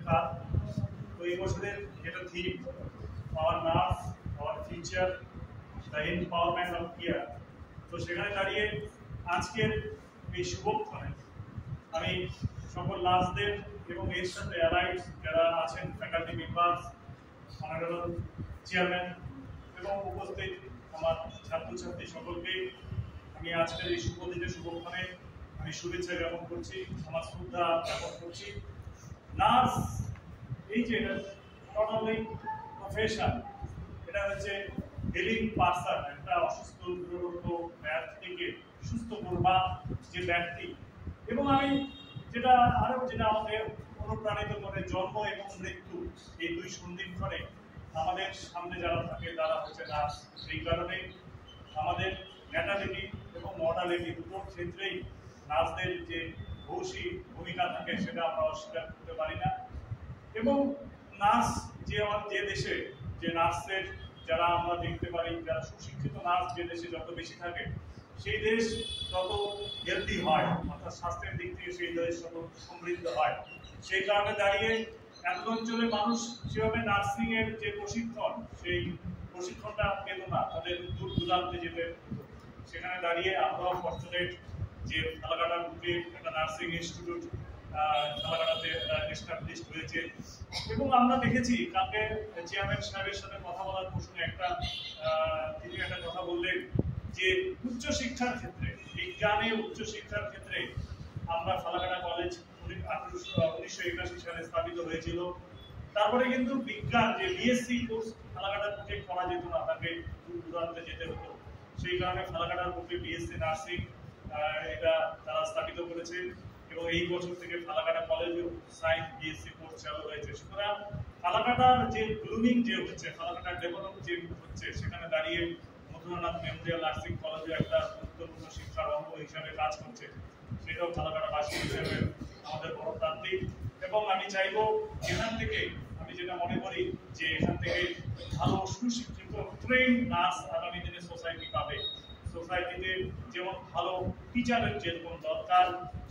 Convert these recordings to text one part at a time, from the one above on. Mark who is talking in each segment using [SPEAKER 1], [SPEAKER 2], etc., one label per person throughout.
[SPEAKER 1] কাজ। তো এই বছরের যেটা theme our nurses our future the empowerment of care. তো সেখানে দাঁড়িয়ে আজকের এই শুভক্ষণে আমি সকল নার্সদের এবং এর সাথে অ্যালাইড যারা আছেন ফ্যাকাল্টি মেম্বার্স, অনারেবল চেয়ারম্যান এবং উপস্থিত আমার ছাত্রছাত্রী সকলকে আমি আজকের এই শুভ দিনের শুভক্ষণে আমি শুভেচ্ছা জ্ঞাপন করছি, আমার শ্রদ্ধা জ্ঞাপন করছি। নার্স এই যে নট অনলি প্রফেশন, এটা হচ্ছে হিলিং পার্সন, একটা অসুস্থ দুরন্ত ব্যক্তি থেকে সুস্থ করবা যে ব্যক্তি। এবং আমি যেটা আমাদের অনুপ্রাণিত করে, জন্ম এবং মৃত্যু এই দুই সন্ধিক্ষণে আমাদের সামনে যারা থাকে তারা হচ্ছে নার্স। সেই কারণে আমাদের ন্যাটালিটি এবং মর্টালিটি দুটোর ক্ষেত্রেই নার্সদের যে ভৌসী ভূমিকা থাকে সেটা আমরা অস্বীকার করতে পারি না। এবং নার্স যে দেশে যে নার্সের যারা আমরা দেখতে পারি, যারা সুশিক্ষিত নার্স যে দেশে যত বেশি থাকে সেই দেশ তত হেলদি হয়, অর্থাৎ স্বাস্থ্যের দিক থেকে সেই দেশ তত সমৃদ্ধ হয়। সেই কারণে দাঁড়িয়ে এত অঞ্চলে মানুষ সেভাবে নার্সিং এর যে প্রশিক্ষণ, সেই প্রশিক্ষণটা পেত না, তাদের দূর দূরান্তে যেতে হতো। সেখানে দাঁড়িয়ে আমরাও ফর্চুনেট যে ফালাকাটার বুকে একটা নার্সিং ইনস্টিটিউট ফালাকাটাতে এস্টাবলিশড হয়েছে। এবং আমরা দেখেছি কালকে চেয়ারম্যান সাহেবের সাথে কথা বলার প্রশ্নে তিনি একটা কথা বললেন যে উচ্চশিক্ষার ক্ষেত্রে, বিজ্ঞানে উচ্চশিক্ষার ক্ষেত্রে আমরা ফালাকাটা কলেজ 1981 সালে স্থাপিত হয়েছিল। তারপরে কিন্তু বিজ্ঞান যে বিএসসি কোর্স ফালাকাটার বুকে করা যেত না, তাকে দূর দূরান্তে যেতে হতো। সেই কারণে ফালাকাটার বুকে বিএসসি নার্সিং এটা তারা স্থাপিত করেছে এবং এই বছর থেকে ফালাকাটা কলেজেও সায়েন্স বিএসসি কোর্স চালু হয়েছে। সুতরাং ফালাকাটার যে ব্লুমিং যে হচ্ছে, ফালাকাটার ডেভেলপ যে হচ্ছে, সেখানে দাঁড়িয়ে মধুরানাথ মেমোরিয়াল নার্সিং কলেজে একটা গুরুত্বপূর্ণ শিক্ষার অঙ্গ হিসাবে কাজ করছে, সেটাও ফালাকাটাবাসী হিসেবে আমাদের বড় প্রান্তিক। এবং আমি চাইবো এখান থেকে, আমি যেটা মনে করি যে এখান থেকে ভালো সুশিক্ষিত ট্রেন নার্স আগামী দিনে সোসাইটি পাবে। সোসাইটিতে যেমন ভালো টিচারের যেরকম দরকার,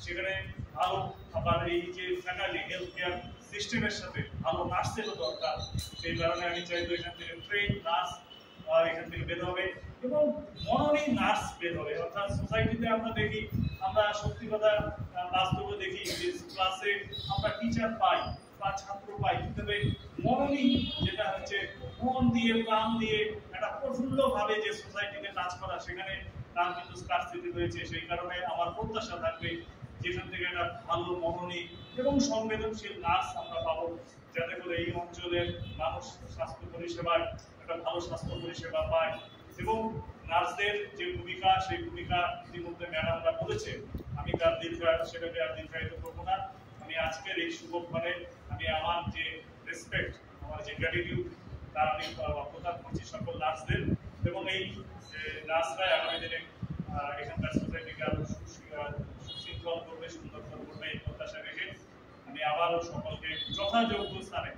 [SPEAKER 1] সেখানে ভালো আবার এই যে ফ্যাকাল্টি হেলথ কেয়ার সিস্টেমের সাথে ভালো নার্সেরও দরকার। সেই কারণে আমি চাইবো এখান থেকে ট্রেন নার্স এখান থেকে বের হবে এবং মননী নার্স বের হবে। অর্থাৎ সোসাইটিতে আমরা দেখি, আমরা সত্যি কথা বাস্তবে দেখি যে ক্লাসে আমরা টিচার পাই বা ছাত্র পাই, তবে মননী যেটা হচ্ছে মন দিয়ে প্রাণ দিয়ে একটা প্রফুল্ল ভাবে যে সোসাইটিতে কাজ করা, সেখানে তার কিন্তু স্কারসিটি রয়েছে। সেই কারণে আমার প্রত্যাশা থাকবে যেখান থেকে একটা ভালো মননী এবং সংবেদনশীল নার্স আমরা পাবো, যাতে করে এই অঞ্চলের মানুষ স্বাস্থ্য পরিষেবায় একটা ভালো স্বাস্থ্য পরিষেবা পায়। এবং নার্সদের যে ভূমিকা, সেই ভূমিকা ইতিমধ্যে ম্যাডামরা বলেছে, আমি সেটাকে আর দীর্ঘায়িত করবো না। আমি আজকের এই শুভক্ষণে আমি আমার যে রেসপেক্ট, আমার যে গ্র্যাটিটিউড, তার আমি প্রদান করছি সকল নার্সদের। এবং এই নার্সরা আগামী দিনে এখানকার সোসাইটিকে আরো সুশৃঙ্খল করবে, সুন্দর করবে এই প্রত্যাশা রেখে আমি আবারও সকলকে যথাযোগ্য স্থানে